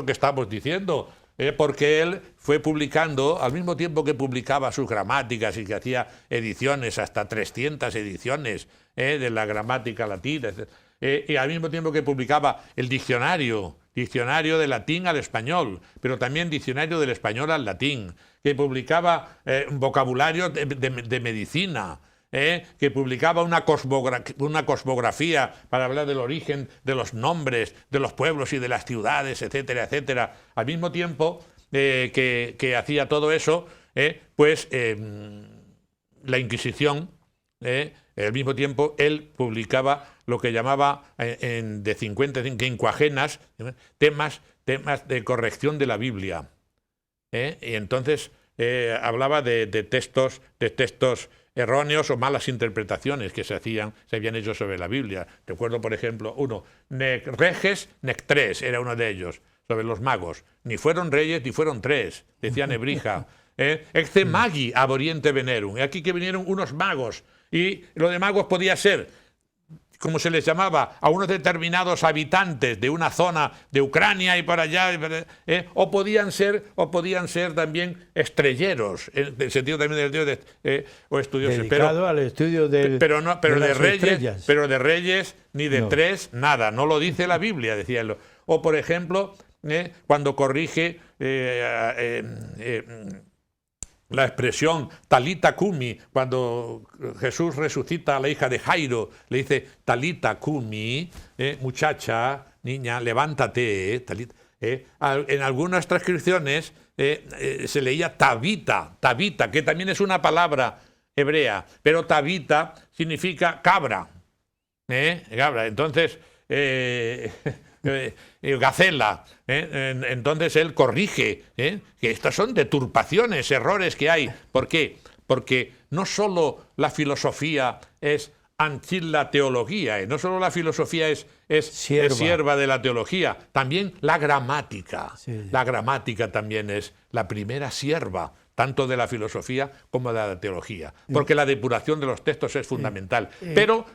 que estamos diciendo. Porque él fue publicando, al mismo tiempo que publicaba sus gramáticas y que hacía ediciones, hasta 300 ediciones de la gramática latina, y al mismo tiempo que publicaba el diccionario de latín al español, pero también diccionario del español al latín, que publicaba vocabulario de medicina, que publicaba una cosmografía para hablar del origen de los nombres de los pueblos y de las ciudades, etcétera, etcétera. Al mismo tiempo que hacía todo eso, pues la Inquisición, al mismo tiempo, él publicaba lo que llamaba de 50 quincuagenas temas de corrección de la Biblia. Y entonces hablaba de textos erróneos o malas interpretaciones que se habían hecho sobre la Biblia. Recuerdo, por ejemplo, uno, nec reges, nec tres, era uno de ellos, sobre los magos. Ni fueron reyes ni fueron tres, decía Nebrija. Ecce magi ab oriente venerum. Aquí que vinieron unos magos. Y lo de magos podía ser, como se les llamaba, a unos determinados habitantes de una zona de Ucrania y para allá, o podían ser también estrelleros, en el sentido también del o estudiosos. Dedicado al estudio de de reyes ni de tres, nada, no lo dice la Biblia, decía él. O por ejemplo, cuando corrige la expresión talita cumi, cuando Jesús resucita a la hija de Jairo, le dice talita cumi, muchacha, niña, levántate. En algunas transcripciones se leía tabita, que también es una palabra hebrea, pero tabita significa cabra. Cabra. Entonces, gacela. Entonces él corrige que estas son deturpaciones, errores que hay. ¿Por qué? Porque no solo la filosofía es la teología, no solo la filosofía es sierva de la teología, también la gramática. Sí. La gramática también es la primera sierva, tanto de la filosofía como de la teología, porque la depuración de los textos es fundamental. Pero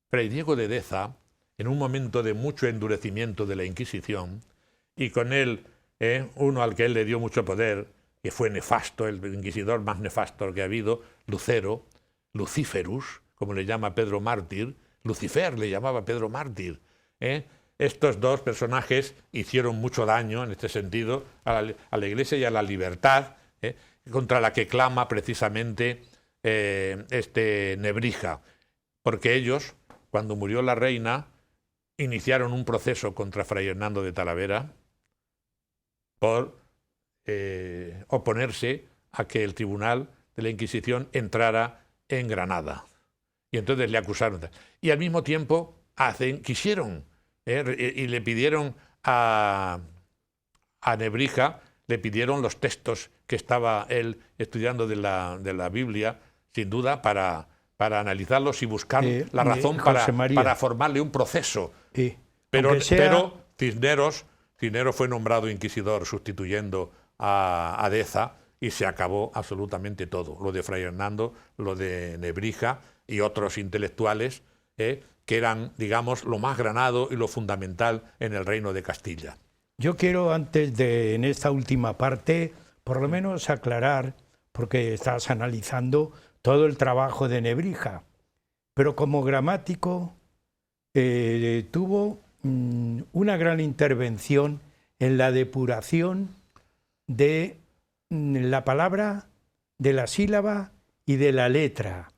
Fray Diego de Deza, en un momento de mucho endurecimiento de la Inquisición, y con él uno al que él le dio mucho poder, que fue nefasto, el inquisidor más nefasto que ha habido, Lucero, Luciferus, como le llama Pedro Mártir, Lucifer le llamaba Pedro Mártir. Estos dos personajes hicieron mucho daño en este sentido a la Iglesia y a la libertad, contra la que clama precisamente Nebrija, porque ellos, cuando murió la reina, iniciaron un proceso contra Fray Hernando de Talavera por oponerse a que el tribunal de la Inquisición entrara en Granada. Y entonces le acusaron. Y al mismo tiempo quisieron y le pidieron a Nebrija, le pidieron los textos que estaba él estudiando de la Biblia, sin duda, para analizarlos y buscar la razón para formarle un proceso. Pero Cisneros fue nombrado inquisidor sustituyendo a Deza y se acabó absolutamente todo. Lo de Fray Hernando, lo de Nebrija y otros intelectuales que eran, digamos, lo más granado y lo fundamental en el reino de Castilla. Yo quiero, en esta última parte, por lo menos aclarar, porque estás analizando todo el trabajo de Nebrija, pero como gramático tuvo una gran intervención en la depuración de la palabra, de la sílaba y de la letra,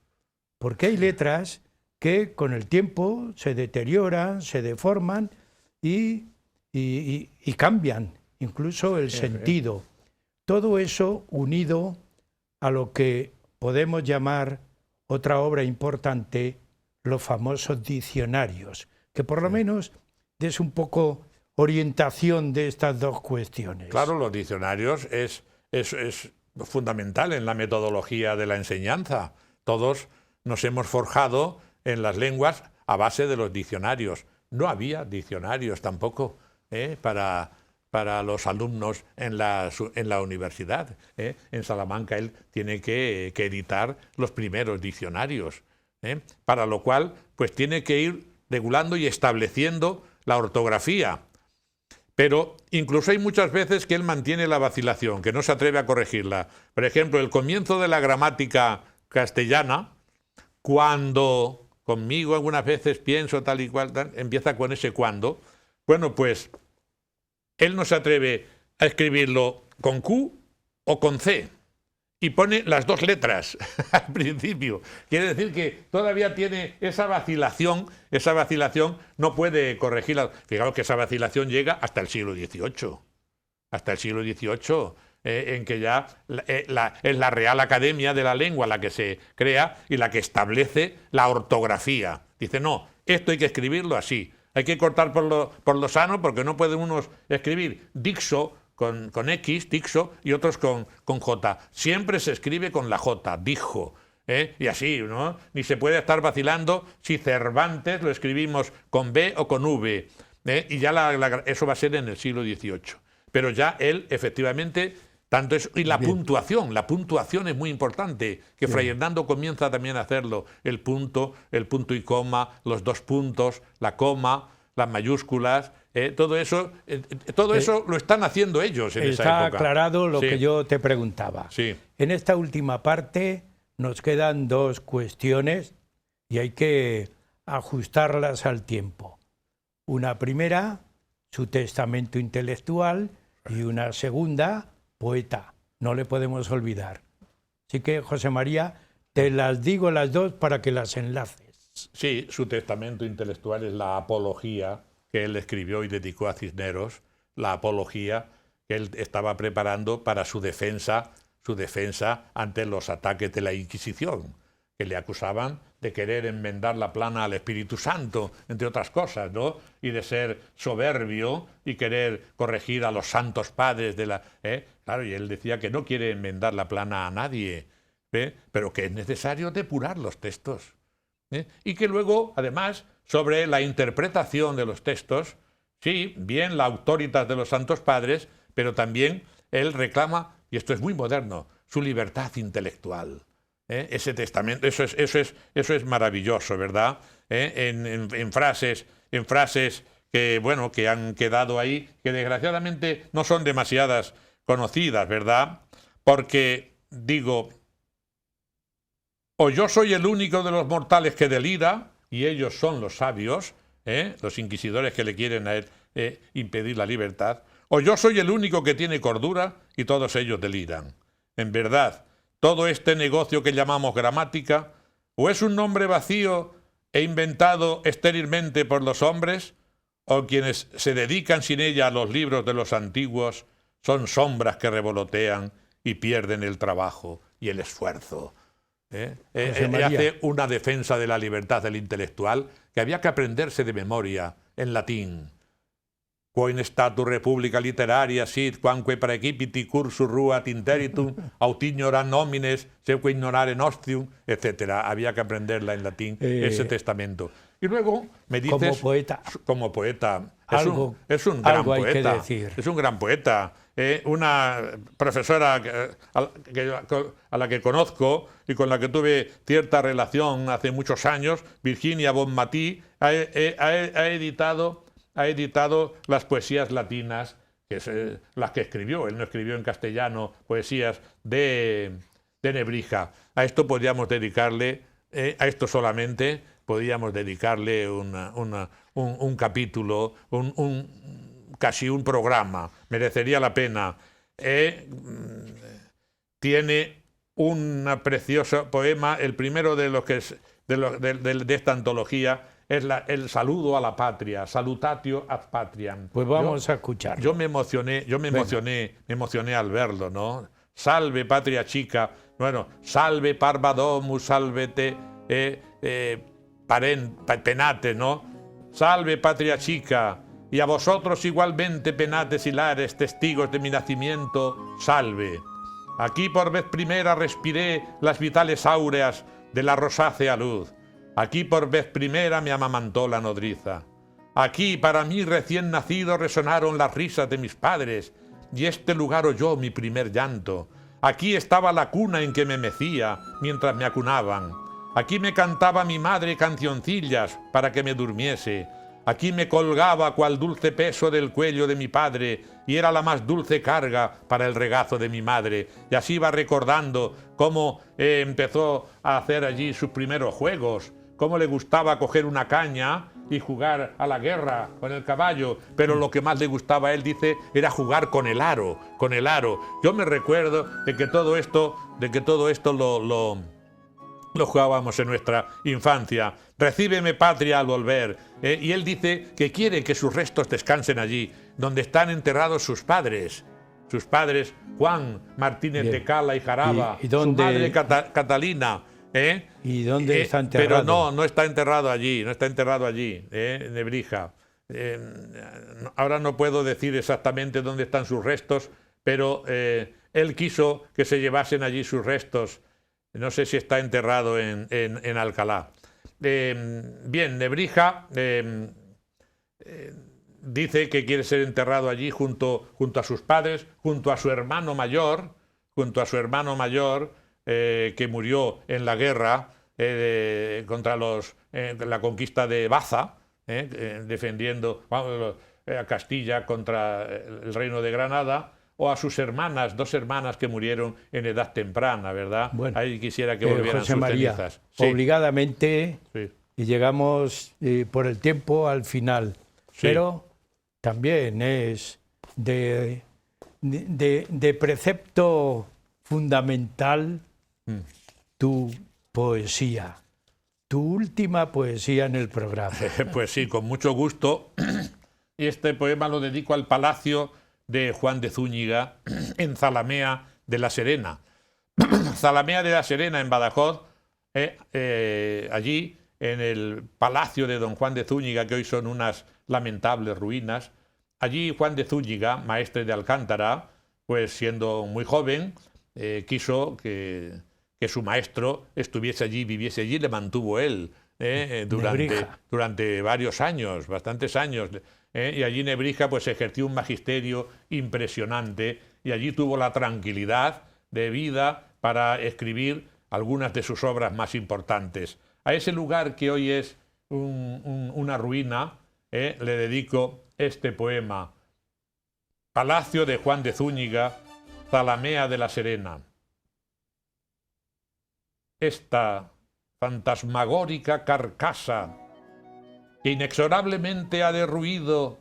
porque hay letras que con el tiempo se deterioran, se deforman y cambian incluso el sentido. Todo eso unido a lo que podemos llamar otra obra importante, los famosos diccionarios, que por lo menos des un poco orientación de estas dos cuestiones. Claro, los diccionarios es fundamental en la metodología de la enseñanza. Todos nos hemos forjado en las lenguas a base de los diccionarios. No había diccionarios tampoco para los alumnos en la universidad. En Salamanca él tiene que editar los primeros diccionarios, para lo cual pues tiene que ir regulando y estableciendo la ortografía. Pero incluso hay muchas veces que él mantiene la vacilación, que no se atreve a corregirla. Por ejemplo, el comienzo de la gramática castellana, cuando conmigo algunas veces pienso tal y cual, empieza con ese cuando. Bueno, pues él no se atreve a escribirlo con Q o con C. y pone las dos letras al principio. Quiere decir que todavía tiene esa vacilación no puede corregirla. Fijaos que esa vacilación llega hasta el siglo XVIII. Hasta el siglo XVIII, en que ya es la Real Academia de la Lengua la que se crea y la que establece la ortografía. Dice, no, esto hay que escribirlo así. Hay que cortar por lo sano porque no pueden unos escribir dixo con X, dixo, y otros con J. Siempre se escribe con la J, dijo. Y así, ¿no? Ni se puede estar vacilando si Cervantes lo escribimos con B o con V. Y ya eso va a ser en el siglo XVIII. Pero ya él, efectivamente, tanto eso. Y la puntuación es muy importante, que Fray Hernando comienza también a hacerlo. El punto y coma, los dos puntos, la coma, las mayúsculas, todo eso lo están haciendo ellos en esa época. Está aclarado lo que yo te preguntaba. Sí. En esta última parte nos quedan dos cuestiones y hay que ajustarlas al tiempo. Una primera, su testamento intelectual, y una segunda, poeta. No le podemos olvidar. Así que, José María, te las digo las dos para que las enlaces. Sí, su testamento intelectual es la apología que él escribió y dedicó a Cisneros, la apología que él estaba preparando para su defensa ante los ataques de la Inquisición, que le acusaban de querer enmendar la plana al Espíritu Santo, entre otras cosas, ¿no? Y de ser soberbio y querer corregir a los santos padres de la... Claro, y él decía que no quiere enmendar la plana a nadie, pero que es necesario depurar los textos. Y que luego, además, sobre la interpretación de los textos, sí, bien la autoritas de los santos padres, pero también él reclama, y esto es muy moderno, su libertad intelectual. Ese testamento, eso es maravilloso, ¿verdad? En frases que, bueno, que han quedado ahí, que desgraciadamente no son demasiadas conocidas, ¿verdad? Porque, digo, o yo soy el único de los mortales que delira, y ellos son los sabios, los inquisidores que le quieren a él impedir la libertad, o yo soy el único que tiene cordura, y todos ellos deliran. En verdad, todo este negocio que llamamos gramática, o es un nombre vacío e inventado estérilmente por los hombres, o quienes se dedican sin ella a los libros de los antiguos son sombras que revolotean y pierden el trabajo y el esfuerzo. Él hace una defensa de la libertad del intelectual que había que aprenderse de memoria en latín. Quoin statu republica literaria sit quamque praecipiti cursus ruat interitum aut ignoran nomines seque ignorare nostrium, etc. Había que aprenderla en latín, ese testamento. Y luego me dices... Como poeta. Es un gran poeta. Es un gran poeta. Una profesora a la que conozco y con la que tuve cierta relación hace muchos años, Virginia Bonmatí, ha editado las poesías latinas, que es las que escribió. Él no escribió en castellano poesías de Nebrija. A esto podríamos dedicarle, a esto solamente podríamos dedicarle un capítulo, casi un programa. Merecería la pena. Tiene un precioso poema, el primero de los que de esta antología, es el saludo a la patria, salutatio ad patriam. Pues vamos a escuchar. Yo me emocioné al verlo, ¿no? Salve patria chica, bueno, salve parva domus, salvete penate, ¿no? Salve patria chica, y a vosotros igualmente penates hilares, testigos de mi nacimiento, salve. Aquí por vez primera respiré las vitales áureas de la rosácea luz. Aquí por vez primera me amamantó la nodriza. Aquí para mí recién nacido resonaron las risas de mis padres, y este lugar oyó mi primer llanto. Aquí estaba la cuna en que me mecía mientras me acunaban. Aquí me cantaba mi madre cancioncillas para que me durmiese. Aquí me colgaba cual dulce peso del cuello de mi padre, y era la más dulce carga para el regazo de mi madre. Y así va recordando cómo empezó a hacer allí sus primeros juegos, cómo le gustaba coger una caña y jugar a la guerra con el caballo, pero lo que más le gustaba a él, dice, era jugar con el aro, con el aro. Yo me recuerdo de que todo esto lo jugábamos en nuestra infancia. Recíbeme, patria, al volver. Y él dice que quiere que sus restos descansen allí, donde están enterrados sus padres. Sus padres, Juan Martínez Bien. de Cala y Jaraba, ¿Y dónde, su madre Catalina. ¿Y dónde está enterrado? Pero no está enterrado allí, en Nebrija. Ahora no puedo decir exactamente dónde están sus restos, pero él quiso que se llevasen allí sus restos. No sé si está enterrado en Alcalá. Bien, Nebrija dice que quiere ser enterrado allí junto a sus padres, junto a su hermano mayor, que murió en la guerra contra la conquista de Baza, defendiendo a Castilla contra el reino de Granada, o a sus hermanas, 2 hermanas que murieron en edad temprana, ¿verdad? Bueno, ahí quisiera que volvieran José sus María, cenizas. Sí. obligadamente, Sí. y llegamos por el tiempo al final, Sí. pero también es de precepto fundamental tu poesía, tu última poesía en el programa. Pues sí, con mucho gusto. Y este poema lo dedico al palacio de Juan de Zúñiga en Zalamea de la Serena. Zalamea de la Serena, en Badajoz, allí en el palacio de don Juan de Zúñiga, que hoy son unas lamentables ruinas. Allí Juan de Zúñiga, maestre de Alcántara, pues siendo muy joven, quiso que su maestro estuviese allí, viviese allí, le mantuvo él durante varios años, bastantes años. Y allí en Nebrija pues ejerció un magisterio impresionante y allí tuvo la tranquilidad de vida para escribir algunas de sus obras más importantes. A ese lugar que hoy es una ruina, le dedico este poema. Palacio de Juan de Zúñiga, Zalamea de la Serena. Esta fantasmagórica carcasa que inexorablemente ha derruido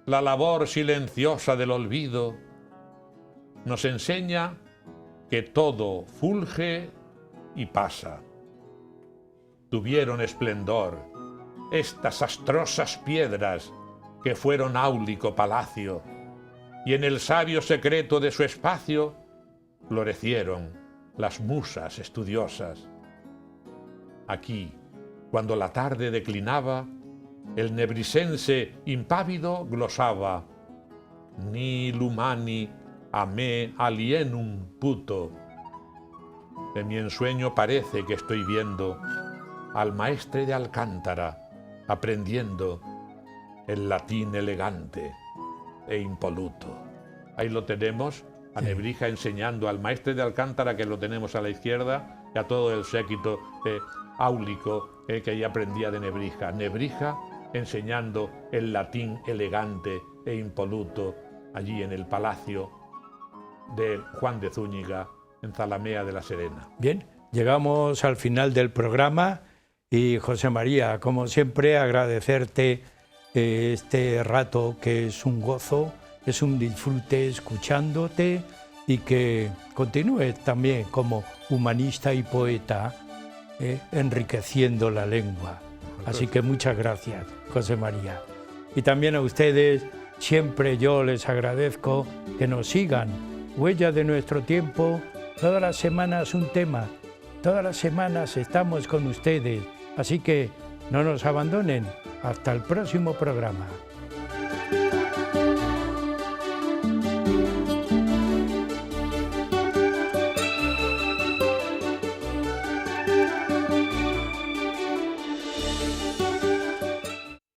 la labor silenciosa del olvido, nos enseña que todo fulge y pasa. Tuvieron esplendor estas astrosas piedras que fueron áulico palacio, y en el sabio secreto de su espacio florecieron las musas estudiosas. Aquí, cuando la tarde declinaba, el nebrisense impávido glosaba: Nil humani a me alienum puto. De mi ensueño parece que estoy viendo al maestre de Alcántara aprendiendo el latín elegante e impoluto. Ahí lo tenemos, a Nebrija enseñando al maestre de Alcántara, que lo tenemos a la izquierda, y a todo el séquito áulico que ahí aprendía de Nebrija. Nebrija enseñando el latín elegante e impoluto allí en el palacio de Juan de Zúñiga, en Zalamea de la Serena. Bien, llegamos al final del programa y José María, como siempre, agradecerte este rato que es un gozo, es un disfrute escuchándote y que continúes también como humanista y poeta enriqueciendo la lengua. Así que muchas gracias, José María. Y también a ustedes, siempre yo les agradezco que nos sigan. Huella de nuestro tiempo, todas las semanas un tema, todas las semanas estamos con ustedes. Así que no nos abandonen. Hasta el próximo programa.